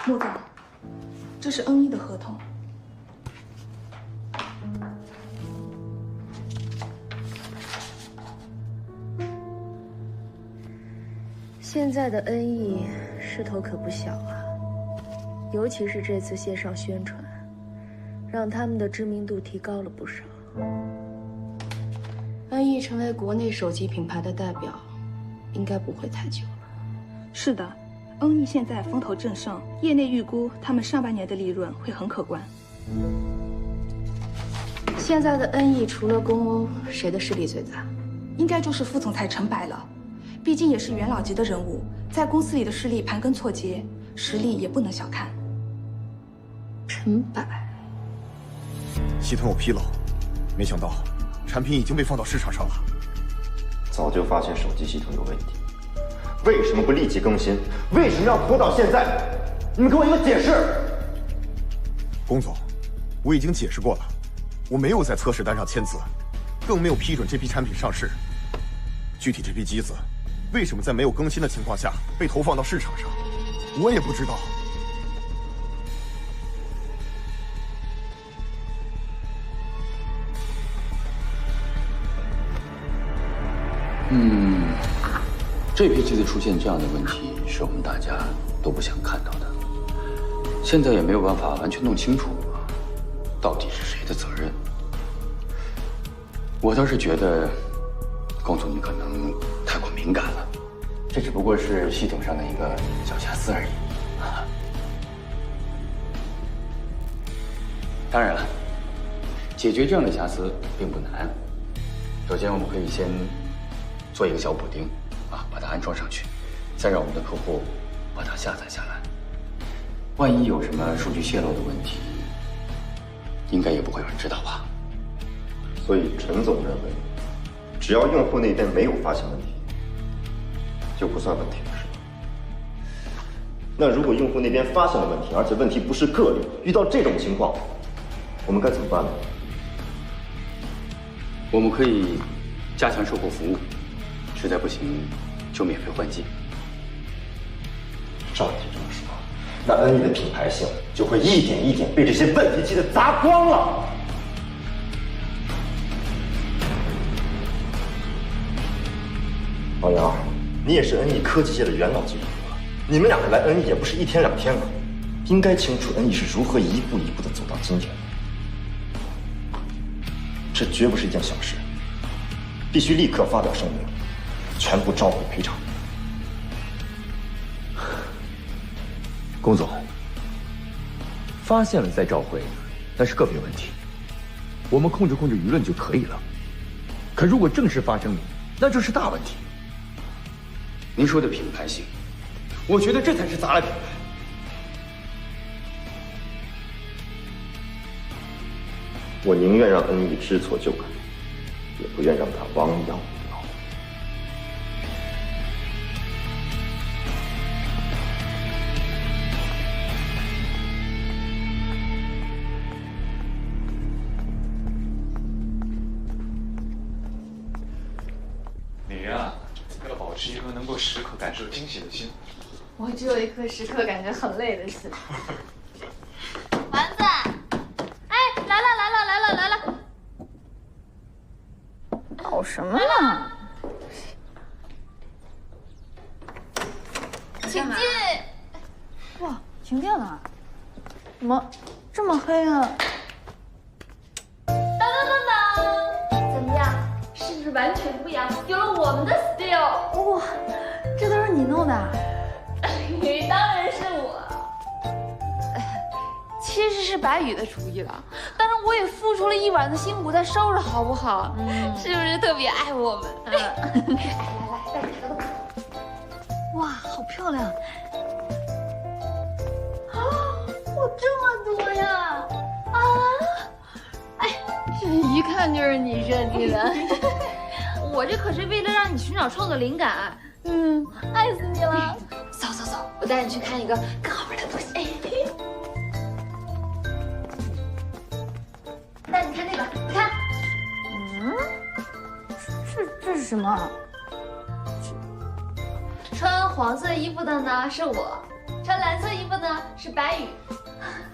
穆总，这是恩一的合同。现在的恩义势头可不小啊，尤其是这次线上宣传，让他们的知名度提高了不少。恩义成为国内手机品牌的代表，应该不会太久了。是的，恩义现在风头正盛，业内预估他们上半年的利润会很可观。现在的恩义除了公欧，谁的势力最大？应该就是副总裁陈柏了，毕竟也是元老级的人物，在公司里的势力盘根错节，实力也不能小看。陈柏，系统有纰漏，没想到产品已经被放到市场上了。早就发现手机系统有问题，为什么不立即更新？为什么要拖到现在？你们给我一个解释！龚总，我已经解释过了，我没有在测试单上签字，更没有批准这批产品上市。具体这批机子为什么在没有更新的情况下被投放到市场上，我也不知道。这批机子出现这样的问题，是我们大家都不想看到的。现在也没有办法完全弄清楚，到底是谁的责任。我倒是觉得，龚总你可能太过敏感了，这只不过是系统上的一个小瑕疵而已。当然了，解决这样的瑕疵并不难。首先，我们可以先做一个小补丁。把它安装上去，再让我们的客户把它下载下来。万一有什么数据泄露的问题，应该也不会有人知道吧？所以陈总认为，只要用户那边没有发现问题，就不算问题了，是吧？那如果用户那边发现了问题，而且问题不是个例，遇到这种情况，我们该怎么办呢？我们可以加强售后服务，实在不行就免费换机。照你这么说，那恩义的品牌性就会一点一点被这些问题机子砸光了。老杨，你也是恩义科技界的元老级人物了，你们两个来恩义也不是一天两天了，应该清楚恩义是如何一步一步的走到今天的。这绝不是一件小事，必须立刻发表声明，全部召回赔偿。龚总，发现了再召回，那是个别问题，我们控制舆论就可以了。可如果正式发声明，那就是大问题。您说的品牌性，我觉得这才是砸了品牌。我宁愿让恩义知错就改，也不愿让他亡羊补牢。你呀，要保持一颗能够时刻感受惊喜的心。我只有一颗时刻感觉很累的心。丸子，哎，来了！搞什么呢？请进。哇，停电了？怎么这么黑啊？当，怎么样？是不是完全不一样？有了我们的 style。哇，这都是你弄的？当然是我。其实是白宇的主意了，当然我也付出了一晚的辛苦在收拾，好不好？是不是特别爱我们？来，带你看看。哇，好漂亮！啊，哇，这么多呀！啊，哎，这一看就是你设计的。我这可是为了让你寻找创作灵感。爱死你了！走，我带你去看一个更好玩的东西。带你看这个，你看。这是什么？穿黄色衣服的呢是我，穿蓝色衣服呢是白宇，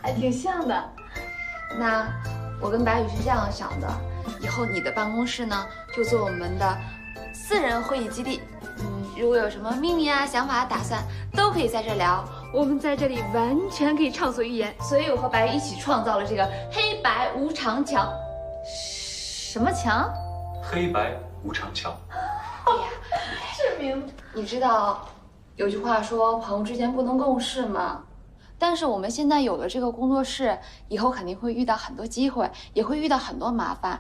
还挺像的。那我跟白宇是这样想的，以后你的办公室呢就做我们的私人会议基地。如果有什么秘密啊、想法、打算，都可以在这聊。我们在这里完全可以畅所欲言，所以我和白宇一起创造了这个黑白无常墙。什么墙？黑白无常墙。哎呀，这名字你知道，有句话说朋友之间不能共事吗？但是我们现在有了这个工作室，以后肯定会遇到很多机会，也会遇到很多麻烦。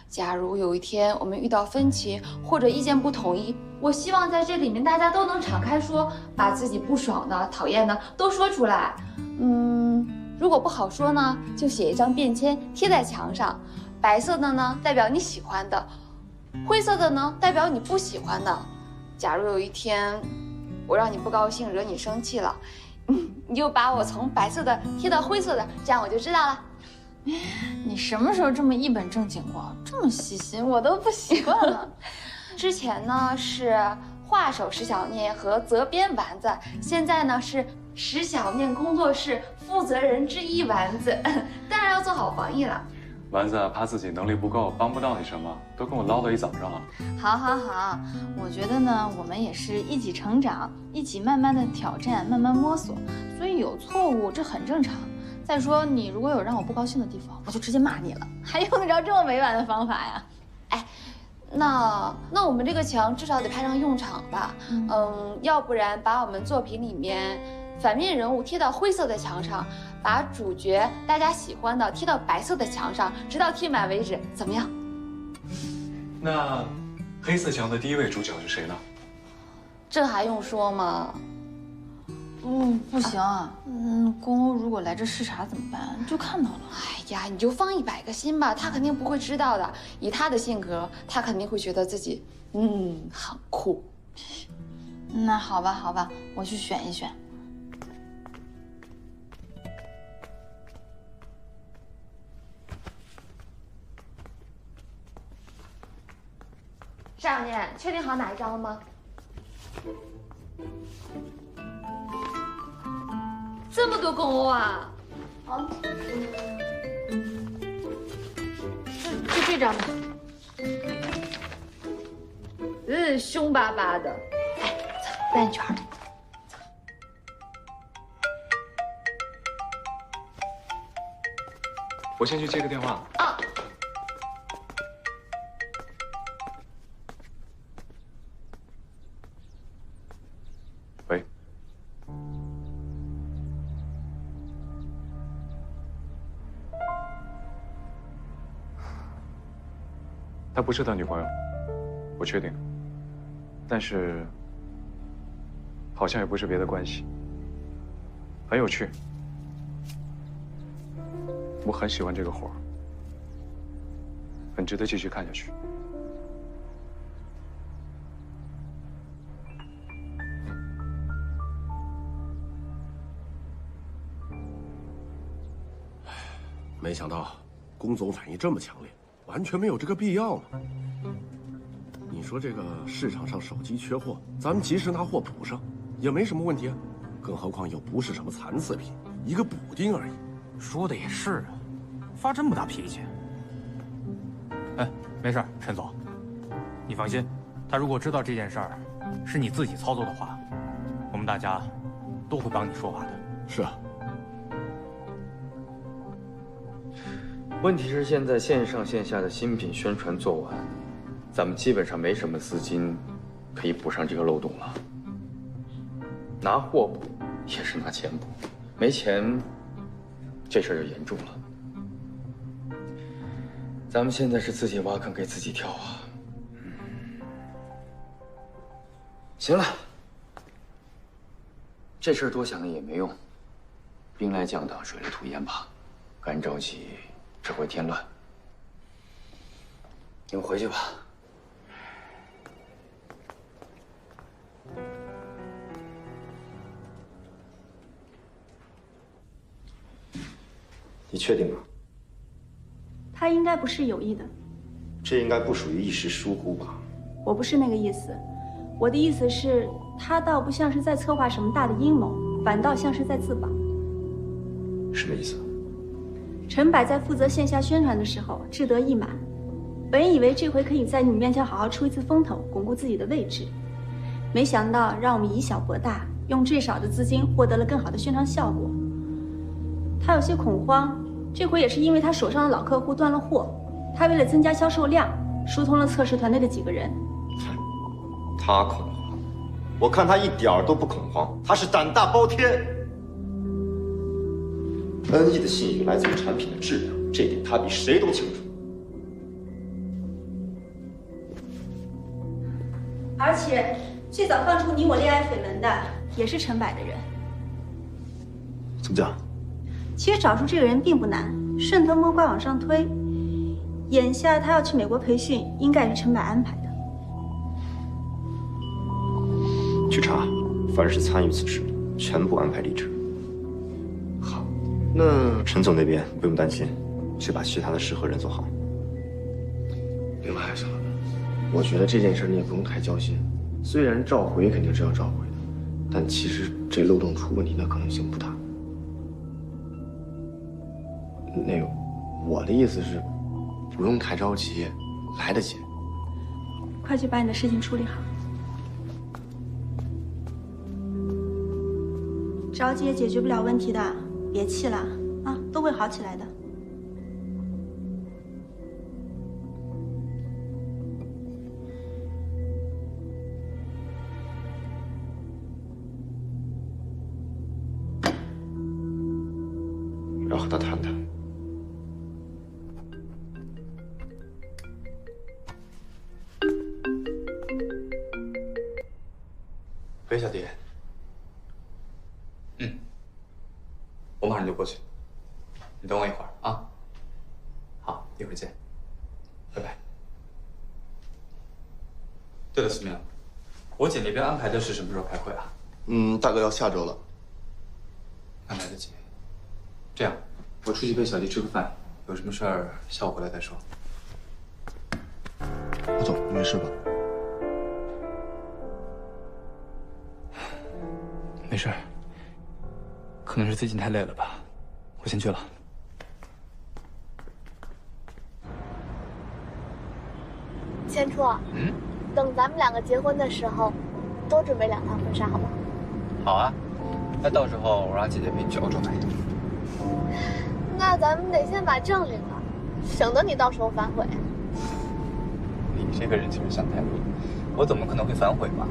假如有一天我们遇到分歧或者意见不统一，我希望在这里面大家都能敞开说，把自己不爽的、讨厌的都说出来。如果不好说呢，就写一张便签贴在墙上，白色的呢代表你喜欢的，灰色的呢代表你不喜欢的。假如有一天我让你不高兴，惹你生气了，你就把我从白色的贴到灰色的，这样我就知道了。你什么时候这么一本正经过？这么细心，我都不习惯了。之前呢是画手石小念和责编丸子，现在呢是石小念工作室负责人之一丸子，当然要做好防疫了。丸子怕自己能力不够，帮不到你什么，都跟我唠叨一早上了。好，我觉得呢，我们也是一起成长，一起慢慢的挑战，慢慢摸索，所以有错误这很正常。再说，你如果有让我不高兴的地方，我就直接骂你了，还用得着这么委婉的方法呀？哎，那我们这个墙至少得派上用场吧？要不然把我们作品里面反面人物贴到灰色的墙上，把主角大家喜欢的贴到白色的墙上，直到贴满为止，怎么样？那黑色墙的第一位主角是谁呢？这还用说吗？不行啊，公欧如果来这视察怎么办？就看到了。哎呀，你就放100个心吧，他肯定不会知道的。以他的性格，他肯定会觉得自己很酷。那好吧，我去选一选。少年，确定好哪一张了吗？这么多公欧啊！就这张吧。凶巴巴的。哎，走，带你圈儿。我先去接个电话。啊。喂。她不是他女朋友，我确定。但是，好像也不是别的关系。很有趣，我很喜欢这个活儿，很值得继续看下去。没想到龚总反应这么强烈，完全没有这个必要嘛。你说这个市场上手机缺货，咱们及时拿货补上，也没什么问题啊。更何况又不是什么残次品，一个补丁而已。说的也是啊，发这么大脾气。哎，没事，陈总，你放心，他如果知道这件事儿是你自己操作的话，我们大家都会帮你说话的。是啊。问题是现在线上线下的新品宣传做完，咱们基本上没什么资金可以补上这个漏洞了。拿货补也是拿钱补，没钱，这事儿就严重了。咱们现在是自己挖坑给自己跳啊。行了，这事儿多想也没用，兵来将挡，水来土掩吧，干着急只会添乱。你们回去吧。你确定吗？他应该不是有意的。这应该不属于一时疏忽吧？我不是那个意思，我的意思是，他倒不像是在策划什么大的阴谋。反倒像是在自保。什么意思？陈柏在负责线下宣传的时候志得意满，本以为这回可以在你面前好好出一次风头，巩固自己的位置，没想到让我们以小博大，用最少的资金获得了更好的宣传效果。他有些恐慌，这回也是因为他手上的老客户断了货，他为了增加销售量，疏通了测试团队的几个人。他恐慌，我看他一点儿都不恐慌，他是胆大包天。NE 的信誉来自于产品的质量，这点他比谁都清楚。而且最早放出你我恋爱绯闻的也是陈柏的人。怎么讲？其实找出这个人并不难，顺藤摸瓜往上推。眼下他要去美国培训，应该是陈柏安排的。去查，凡是参与此事，全部安排离职。好，那陈总那边不用担心，去把其他的事和人做好。另外，小老板，我觉得这件事你也不用太焦心。虽然召回肯定是要召回的，但其实这漏洞出问题的可能性不大。那个，我的意思是，不用太着急，来得及。快去把你的事情处理好。着急也解决不了问题的，别气了啊，都会好起来的。要和他谈谈。喂，小迪。我马上就过去，你等我一会儿啊。好，一会儿见，拜拜。对了，思明，我姐那边安排的是什么时候开会啊？大概要下周了。那来得及。这样，我出去陪小迪吃个饭，有什么事儿下午回来再说。吴总，你没事吧？没事，可能是最近太累了吧，我先去了。千初，等咱们两个结婚的时候，多准备2套婚纱，好不好？好啊，那到时候我让姐姐陪你去欧洲买。那咱们得先把证领了，省得你到时候反悔。你这个人其实想太多，我怎么可能会反悔嘛？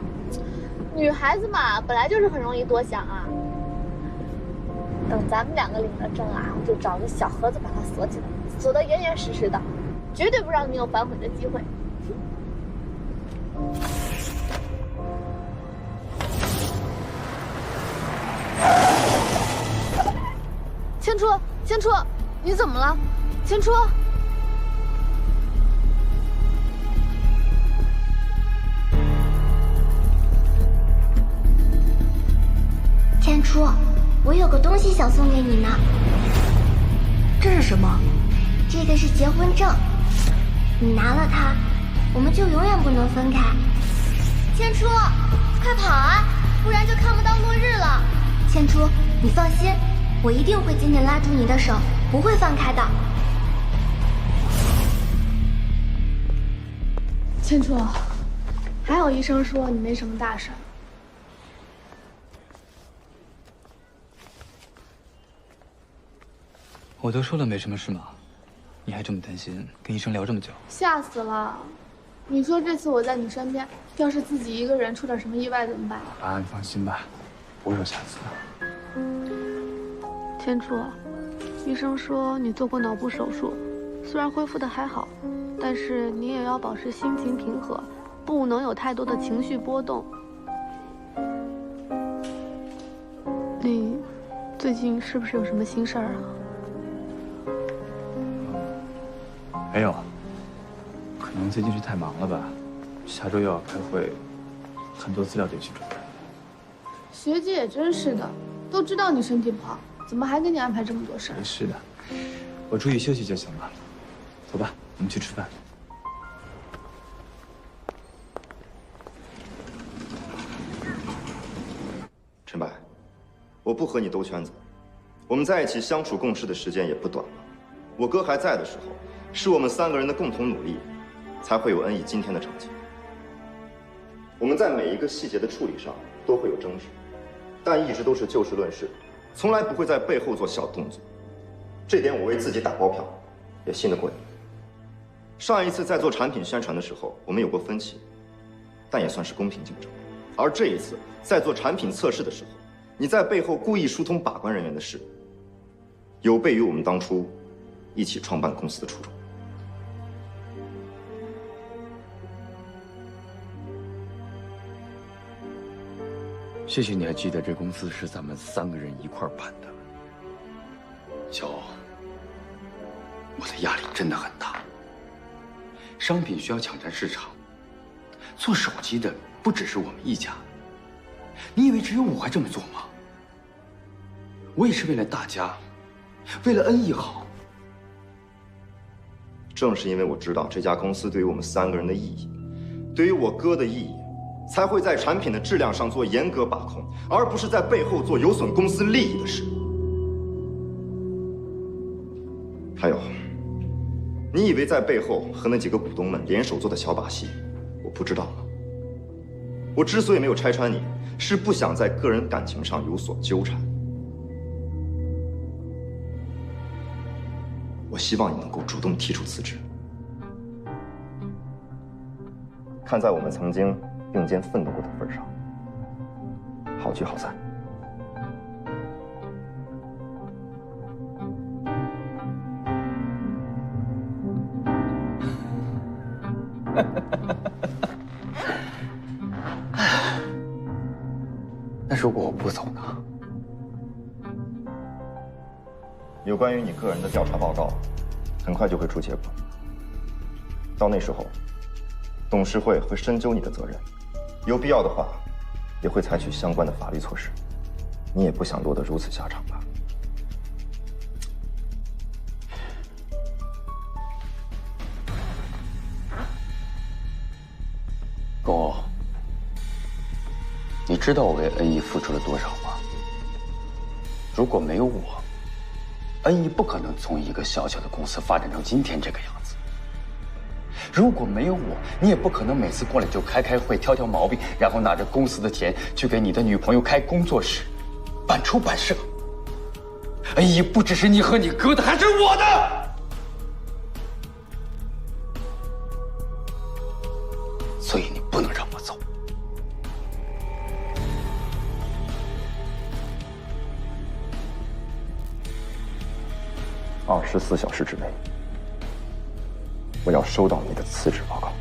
女孩子嘛，本来就是很容易多想啊。等咱们两个领了证啊，我就找个小盒子把它锁起来，锁得严严实实的，绝对不让你有反悔的机会。千初，千初，你怎么了？千初。千初，我有个东西想送给你呢。这是什么？这个是结婚证，你拿了它，我们就永远不能分开。千初，快跑啊，不然就看不到落日了。千初，你放心，我一定会紧紧拉住你的手，不会放开的。千初，还好医生说你没什么大事。我都说了没什么事嘛，你还这么担心，跟医生聊这么久。吓死了！你说这次我在你身边，要是自己一个人出点什么意外怎么办？啊，你放心吧，不会有下次的。千初，医生说你做过脑部手术，虽然恢复的还好，但是你也要保持心情平和，不能有太多的情绪波动。你最近是不是有什么心事儿啊？没有，可能最近是太忙了吧，下周又要开会，很多资料得去准备。学姐也真是的，都知道你身体不好，怎么还给你安排这么多事儿？没事的，我注意休息就行了。走吧，我们去吃饭。陈柏，我不和你兜圈子，我们在一起相处共事的时间也不短了。我哥还在的时候，是我们3个人的共同努力，才会有恩义今天的成绩。我们在每一个细节的处理上都会有争执，但一直都是就事论事，从来不会在背后做小动作。这点我为自己打包票，也信得过你。上一次在做产品宣传的时候，我们有过分歧，但也算是公平竞争。而这一次在做产品测试的时候，你在背后故意疏通把关人员的事，有悖于我们当初一起创办公司的初衷。谢谢你还记得这公司是咱们3个人一块办的。小欧，我的压力真的很大。商品需要抢占市场，做手机的不只是我们一家。你以为只有我会这么做吗？我也是为了大家，为了恩义好。正是因为我知道这家公司对于我们3个人的意义，对于我哥的意义，才会在产品的质量上做严格把控，而不是在背后做有损公司利益的事。还有，你以为在背后和那几个股东们联手做的小把戏，我不知道吗？我之所以没有拆穿你，是不想在个人感情上有所纠缠。我希望你能够主动提出辞职。看在我们曾经并肩奋斗过的份上，好聚好散。那如果我不走呢？有关于你个人的调查报告，很快就会出结果。到那时候，董事会会深究你的责任，有必要的话，也会采取相关的法律措施。你也不想落得如此下场吧？公欧，你知道我为恩义付出了多少吗？如果没有我，恩义不可能从一个小小的公司发展成今天这个样子。如果没有我，你也不可能每次过来就开会、挑毛病，然后拿着公司的钱去给你的女朋友开工作室、办出版社。恩义不只是你和你哥的，还是我的。所以你不能让我走。24小时之内，我要收到你的辞职报告。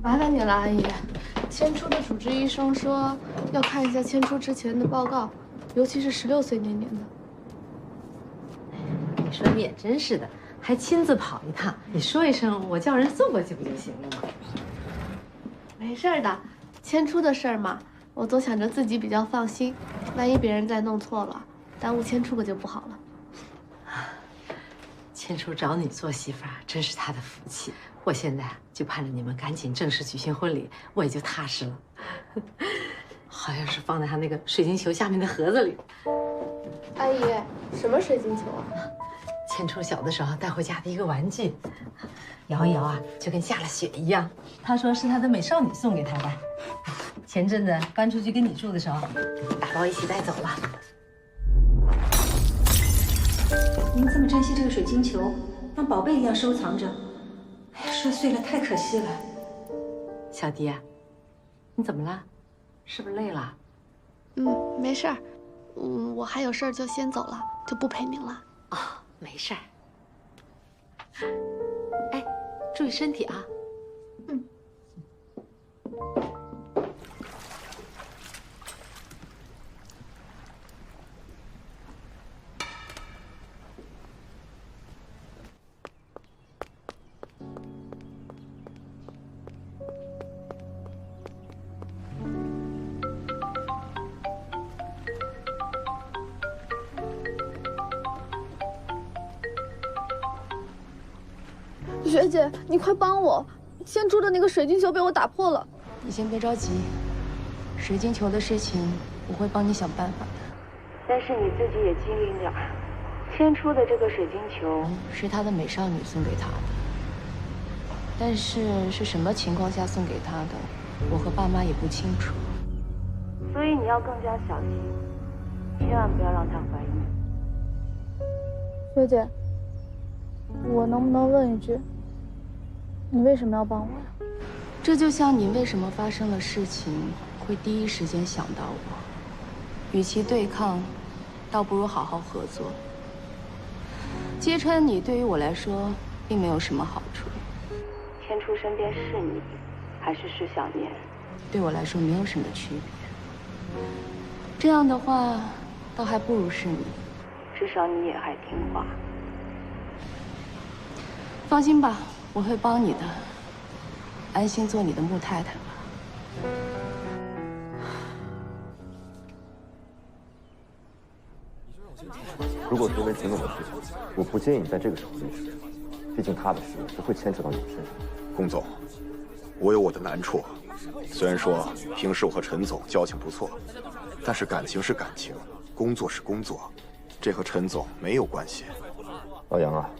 麻烦你了，阿姨。迁出的主治医生说要看一下迁出之前的报告，尤其是16岁那年的。你说你也真是的，还亲自跑一趟。你说一声，我叫人送过去不就行了吗？没事的，迁出的事儿嘛，我总想着自己比较放心，万一别人再弄错了，耽误迁出可就不好了。千初找你做媳妇儿，真是他的福气。我现在就盼着你们赶紧正式举行婚礼，我也就踏实了。好像是放在他那个水晶球下面的盒子里。阿姨，什么水晶球啊？千初小的时候带回家的一个玩具，摇一摇啊，就跟下了雪一样。他说是他的美少女送给他的。前阵子搬出去跟你住的时候，打包一起带走了。您这么珍惜这个水晶球，像宝贝一样收藏着，哎呀，摔碎了太可惜了。小迪，你怎么了？是不是累了？没事儿。我还有事儿就先走了，就不陪您了。哦，没事儿。哎，注意身体啊。学姐，你快帮我！千初的那个水晶球被我打破了。你先别着急，水晶球的事情我会帮你想办法的。但是你自己也机灵点儿。千初的这个水晶球是他的美少女送给他的，但是什么情况下送给他的，我和爸妈也不清楚。所以你要更加小心，千万不要让他怀疑。学姐，我能不能问一句，你为什么要帮我呀？这就像你为什么发生了事情会第一时间想到我。与其对抗，倒不如好好合作。揭穿你对于我来说并没有什么好处。千初身边是你，还是施小念，对我来说没有什么区别。这样的话，倒还不如是你。至少你也还听话。放心吧，我会帮你的。安心做你的穆太太吧。如果是因为陈总的事情，我不建议你在这个时候离职，毕竟他的事不会牵扯到你身上。龚总，我有我的难处。虽然说平时我和陈总交情不错，但是感情是感情，工作是工作，这和陈总没有关系。老杨啊，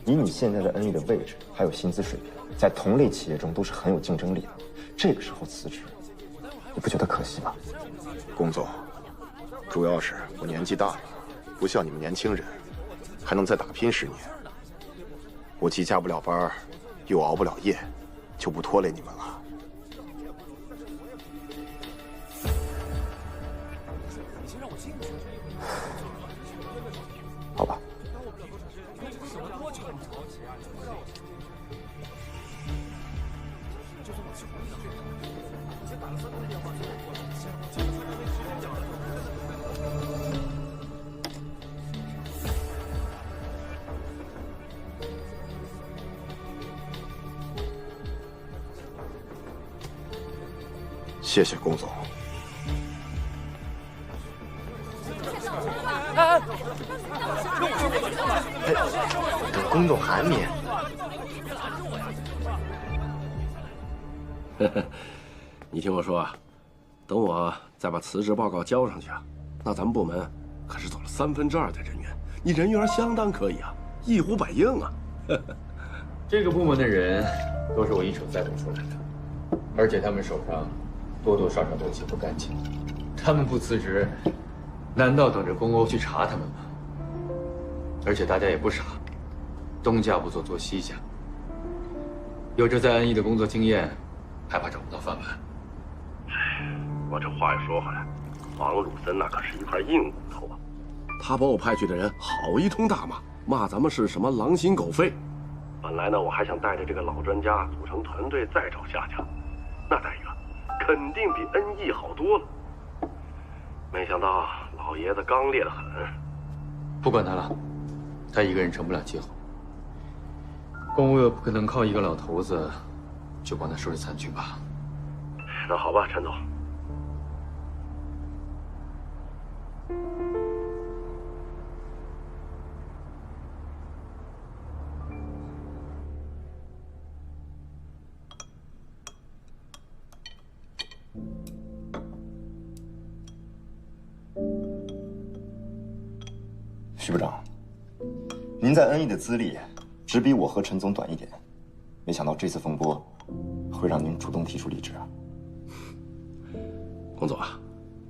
以你现在的恩义的位置，还有薪资水平，在同类企业中都是很有竞争力的。这个时候辞职，你不觉得可惜吗？龚总，主要是我年纪大了，不像你们年轻人，还能再打拼10年。我既加不了班，又熬不了夜，就不拖累你们了。好吧。谢谢龚总。等龚总喊你。你听我说啊，等我再把辞职报告交上去啊，那咱们部门可是走了2/3的人员，你人缘相当可以啊，一呼百应啊。这个部门的人都是我一手栽培出来的，而且他们手上多多少少都有些不干净。他们不辞职，难道等着公欧去查他们吗？而且大家也不傻，东家不做做西家，有着在安逸的工作经验，害怕找不到饭碗。我这话又说回来，王鲁森那可是一块硬骨头啊！他把我派去的人好一通大骂，骂咱们是什么狼心狗肺。本来呢，我还想带着这个老专家组成团队再找下家，那待遇肯定比恩义好多了。没想到老爷子刚烈得很。不管他了，他一个人成不了气候。公务又不可能靠一个老头子就帮他收拾残局吧？那好吧，陈总。徐部长，您在恩义的资历只比我和陈总短一点，没想到这次风波会让您主动提出离职啊。龚总啊，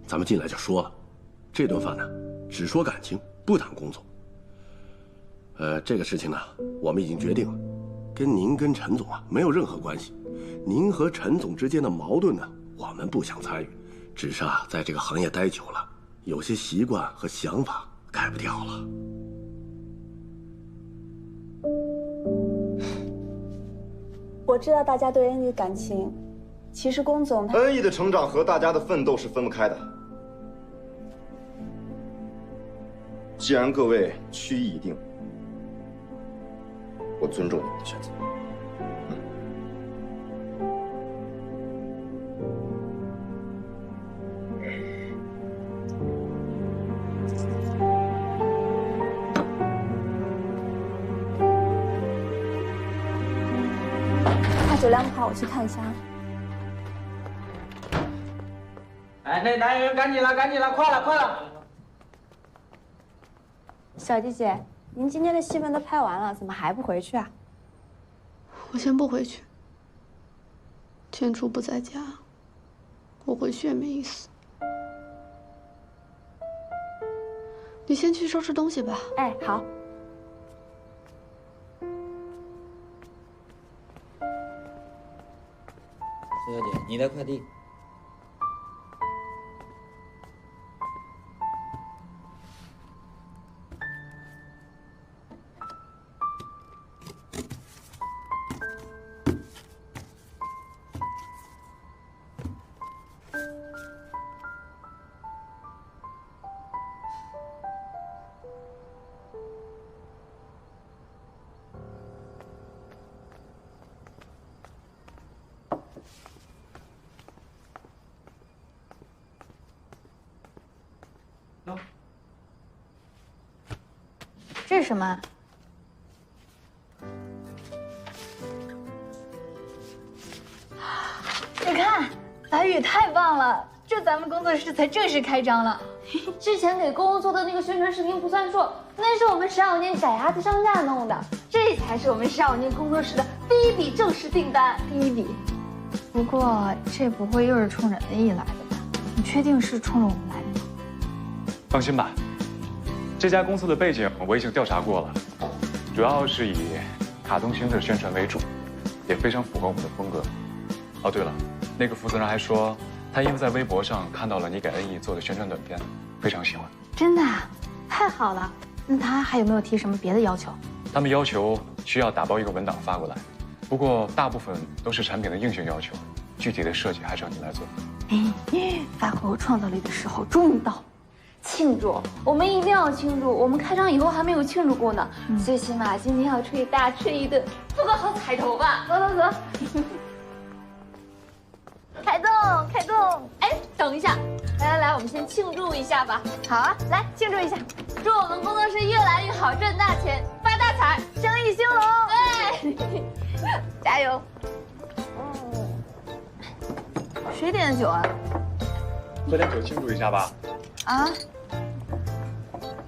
咱们进来就说了，这顿饭呢，只说感情，不谈工作。这个事情呢，我们已经决定了，跟您跟陈总啊没有任何关系。您和陈总之间的矛盾呢，我们不想参与，只是啊，在这个行业待久了，有些习惯和想法改不掉了。我知道大家对恩义的感情，其实龚总他恩义的成长和大家的奋斗是分不开的。既然各位曲意已定，我尊重你们的选择。酒量不好，我去看一下。哎，那男演员赶紧了，赶紧了，快了，快了！小弟姐，您今天的戏份都拍完了，怎么还不回去啊？我先不回去。天初不在家，我回去也没意思。你先去收拾东西吧。哎，好。苏小姐，你的快递。这是什么？你看，白宇太棒了，这咱们工作室才正式开张了。之前给公公做的那个宣传视频不算数，那是我们10小年赶鸭子上架弄的，这才是我们10小年工作室的第一笔正式订单。第一笔。不过这不会又是冲着恩义来的吧？你确定是冲着我们来的吗？放心吧，这家公司的背景我已经调查过了，主要是以卡通形式宣传为主，也非常符合我们的风格。哦，对了，那个负责人还说，他因为在微博上看到了你给恩义做的宣传短片，非常喜欢。真的啊？太好了！那他还有没有提什么别的要求？他们要求需要打包一个文档发过来，不过大部分都是产品的硬性要求，具体的设计还是要你来做。发挥我创造力的时候终于到了。庆祝，我们一定要庆祝！我们开张以后还没有庆祝过呢，最起码今天要大吃一顿，做个好彩头吧！走走走。开动，开动！哎，等一下，来，我们先庆祝一下吧。好啊，来庆祝一下，祝我们工作室越来越好，挣大钱，发大财，生意兴隆！对，加油！谁点的酒啊？喝点酒庆祝一下吧。啊？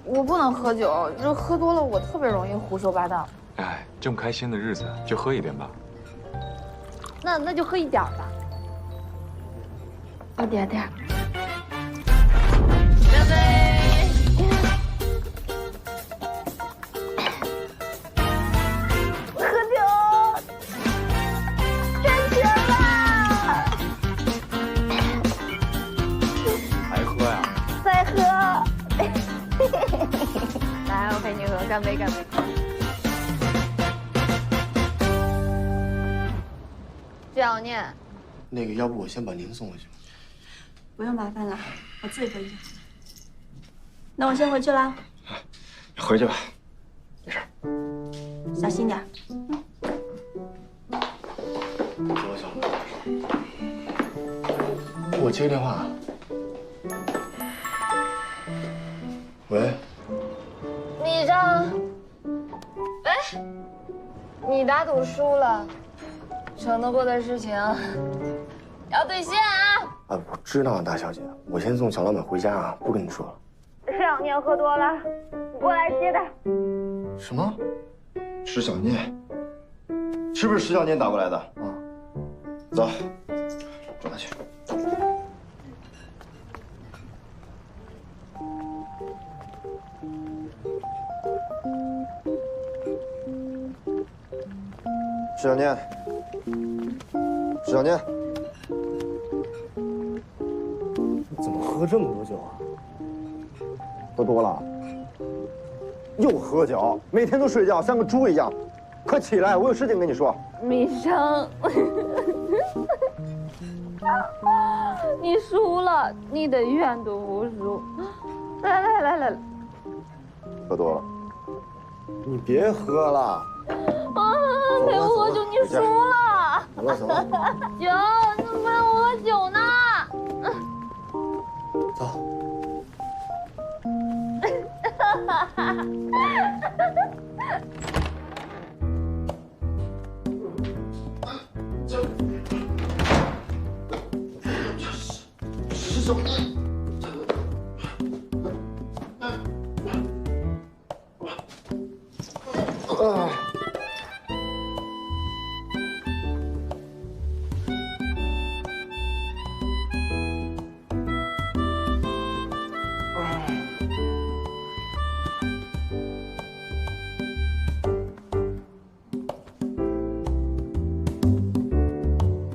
我不能喝酒，这喝多了我特别容易胡说八道。哎，这么开心的日子就喝一点吧。那就喝一点吧。一点点。干杯！喝酒，赚钱啦！还喝呀？再喝。来，我陪你喝，干杯，干杯！这样念。那个，要不我先把您送回去。不用麻烦了，我自己回去。那我先回去了。回去吧，没事。小心点。我小了。我接个电话。喂。你这，哎，你打赌输了，承诺过的事情要兑现啊！啊，我知道，大小姐，我先送小老板回家啊，不跟你说了。这2年喝多了，过来接他。什么？石小念，是不是石小念打过来的？啊，走，抓他去。石小念，石小念，你怎么喝这么多酒啊？喝多了。又喝酒，每天都睡觉，像个猪一样。快起来，我有事情跟你说。米生，你输了，你得愿赌服输。来，喝多了，你别喝了。陪我喝酒，你输了。走了。酒，你怎么不让我喝酒呢？走。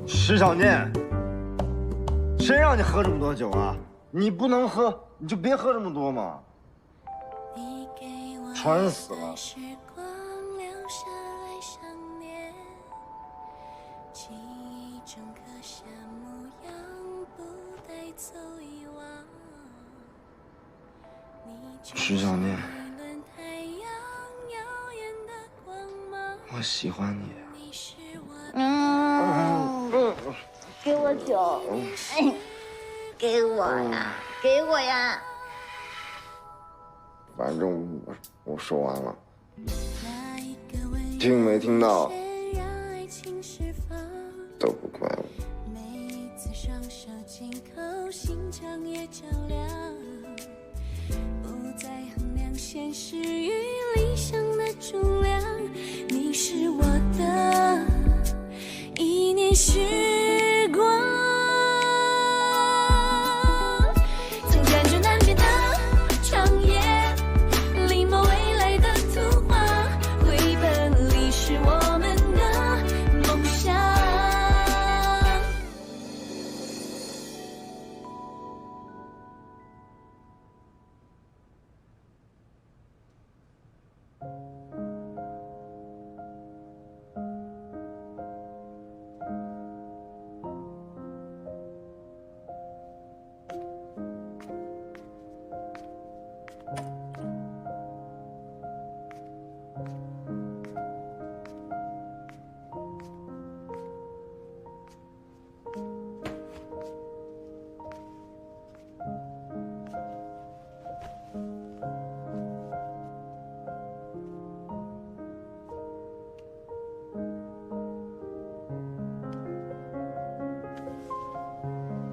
石小念，石小念，谁让你喝这么多酒啊？你不能喝，你就别喝这么多嘛。馋死了。石小念，我喜欢你。给我酒，给我呀，给我呀！反正我说完了，听没听到都不怪我。现实与理想的重量，你是我的一念时光，曾辗转难辨的长夜，临摹未来的图画，绘本里是我们的梦想。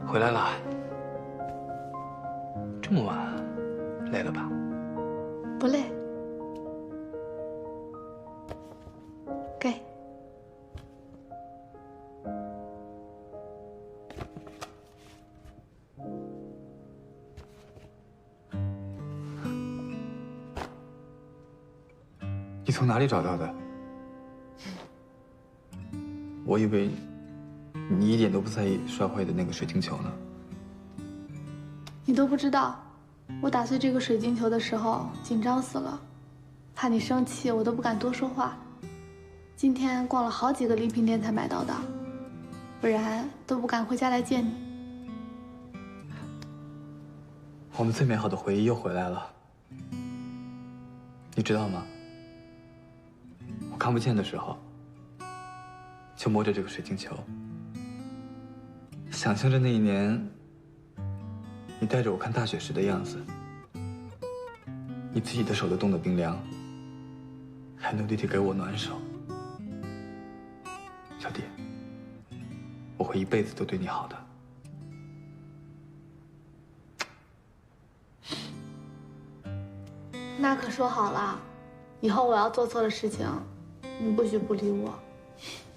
回来了，这么晚，累了吧？不累。给。你从哪里找到的？我以为你一点都不在意摔坏的那个水晶球呢。你都不知道，我打碎这个水晶球的时候紧张死了，怕你生气，我都不敢多说话。今天逛了好几个礼品店才买到的，不然都不敢回家来见你。我们最美好的回忆又回来了，你知道吗？我看不见的时候，就摸着这个水晶球，想象着那一年，你带着我看大雪时的样子，你自己的手都冻得冰凉，还努力地给我暖手。小弟，我会一辈子都对你好的。那那可说好了，以后我要做错了事情，你不许不理我，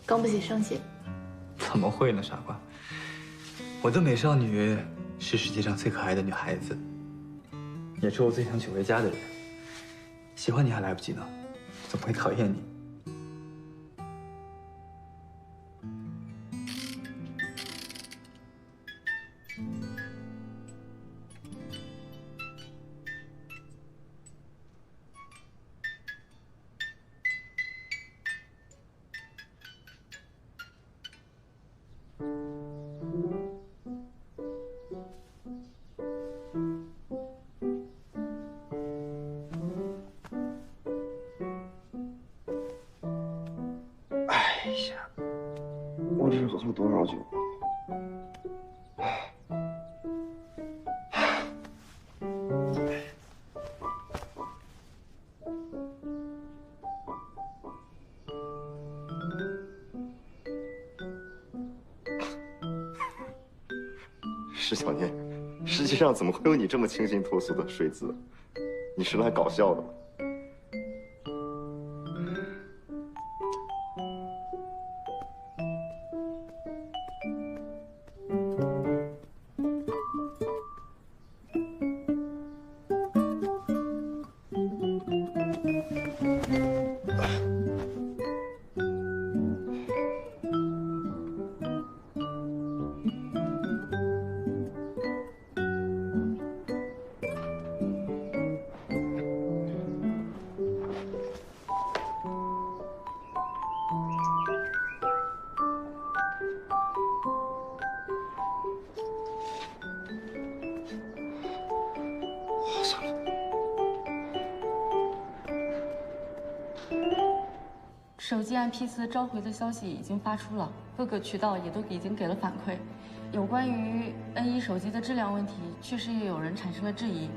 更不许生气。怎么会呢，傻瓜？我的美少女是世界上最可爱的女孩子，也是我最想娶回家的人。喜欢你还来不及呢，怎么会讨厌你？我这是喝了多少酒啊？石小念，世界上怎么会有你这么清新脱俗的睡姿？你是来搞笑的吗？手机按批次召回的消息已经发出了，各个渠道也都已经给了反馈。有关于 N1手机的质量问题，确实也有人产生了质疑，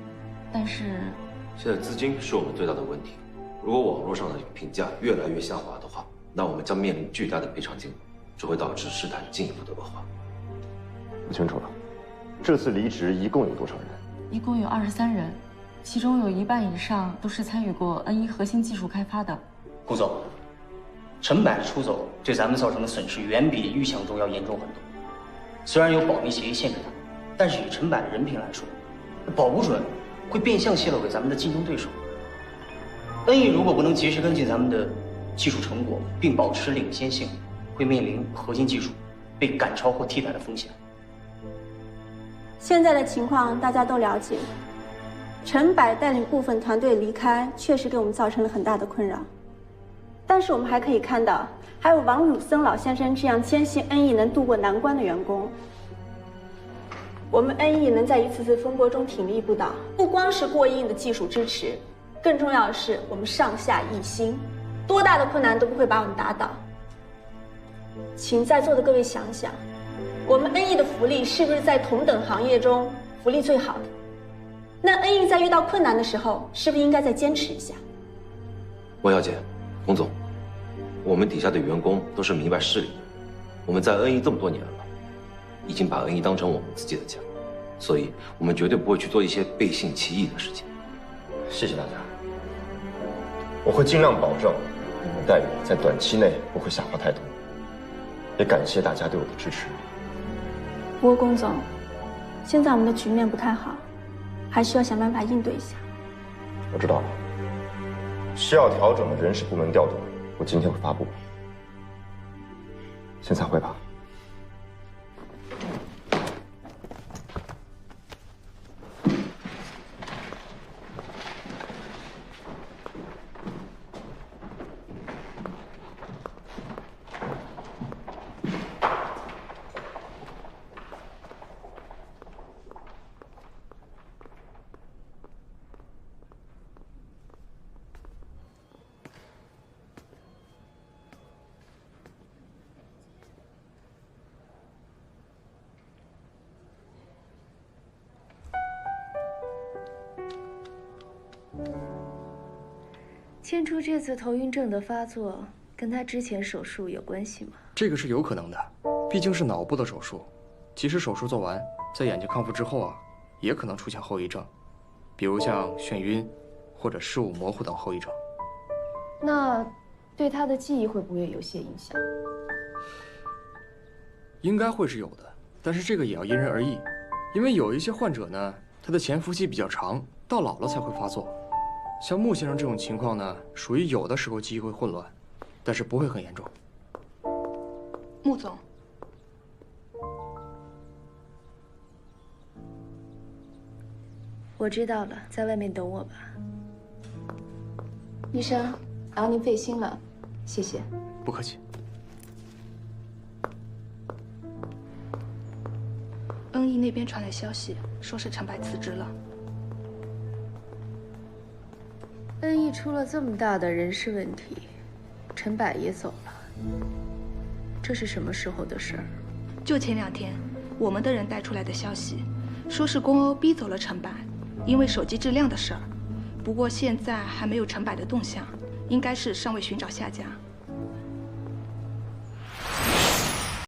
但是现在资金是我们最大的问题。如果网络上的评价越来越下滑的话，那我们将面临巨大的赔偿金额，这会导致事态进一步的恶化。不清楚了，这次离职一共有多少人？一共有23人，其中有1半以上都是参与过 N1核心技术开发的。顾总，陈柏的出走对咱们造成的损失远比预想中要严重很多。虽然有保密协议限制他，但是以陈柏的人品来说，保不准会变相泄露给咱们的竞争对手。N1如果不能及时跟进咱们的技术成果，并保持领先性，会面临核心技术被赶超或替代的风险。现在的情况大家都了解，陈柏带领部分团队离开，确实给我们造成了很大的困扰。但是我们还可以看到，还有王汝森老先生这样坚信 N1能渡过难关的员工。我们 N1能在一次次风波中挺立不倒，不光是过硬的技术支持，更重要的是我们上下一心，多大的困难都不会把我们打倒。请在座的各位想想，我们 N1的福利是不是在同等行业中福利最好的？那 N1在遇到困难的时候，是不是应该再坚持一下？王小姐，龚总，我们底下的员工都是明白事理的。我们在 N1这么多年了，已经把 N1当成我们自己的家，所以我们绝对不会去做一些背信弃义的事情。谢谢大家，我会尽量保证你们待遇在短期内不会下滑太多，也感谢大家对我的支持。不过龚总，现在我们的局面不太好，还需要想办法应对一下。我知道了，需要调整的人事部门调动，我今天会发布。先散会吧。千初这次头晕症的发作跟他之前手术有关系吗？这个是有可能的，毕竟是脑部的手术。即使手术做完，在眼睛康复之后啊，也可能出现后遗症，比如像眩晕、或者视物模糊等后遗症。那对他的记忆会不会有些影响？应该会是有的，但是这个也要因人而异，因为有一些患者呢，他的潜伏期比较长，到老了才会发作。像穆先生这种情况呢，属于有的时候记忆会混乱，但是不会很严重。穆总，我知道了，在外面等我吧。医生，劳您费心了，谢谢。不客气。恩义那边传来消息，说是陈柏辞职了。恩义出了这么大的人事问题，陈柏也走了，这是什么时候的事儿？就前2天，我们的人带出来的消息，说是公欧逼走了陈柏，因为手机质量的事儿。不过现在还没有陈柏的动向，应该是尚未寻找下家。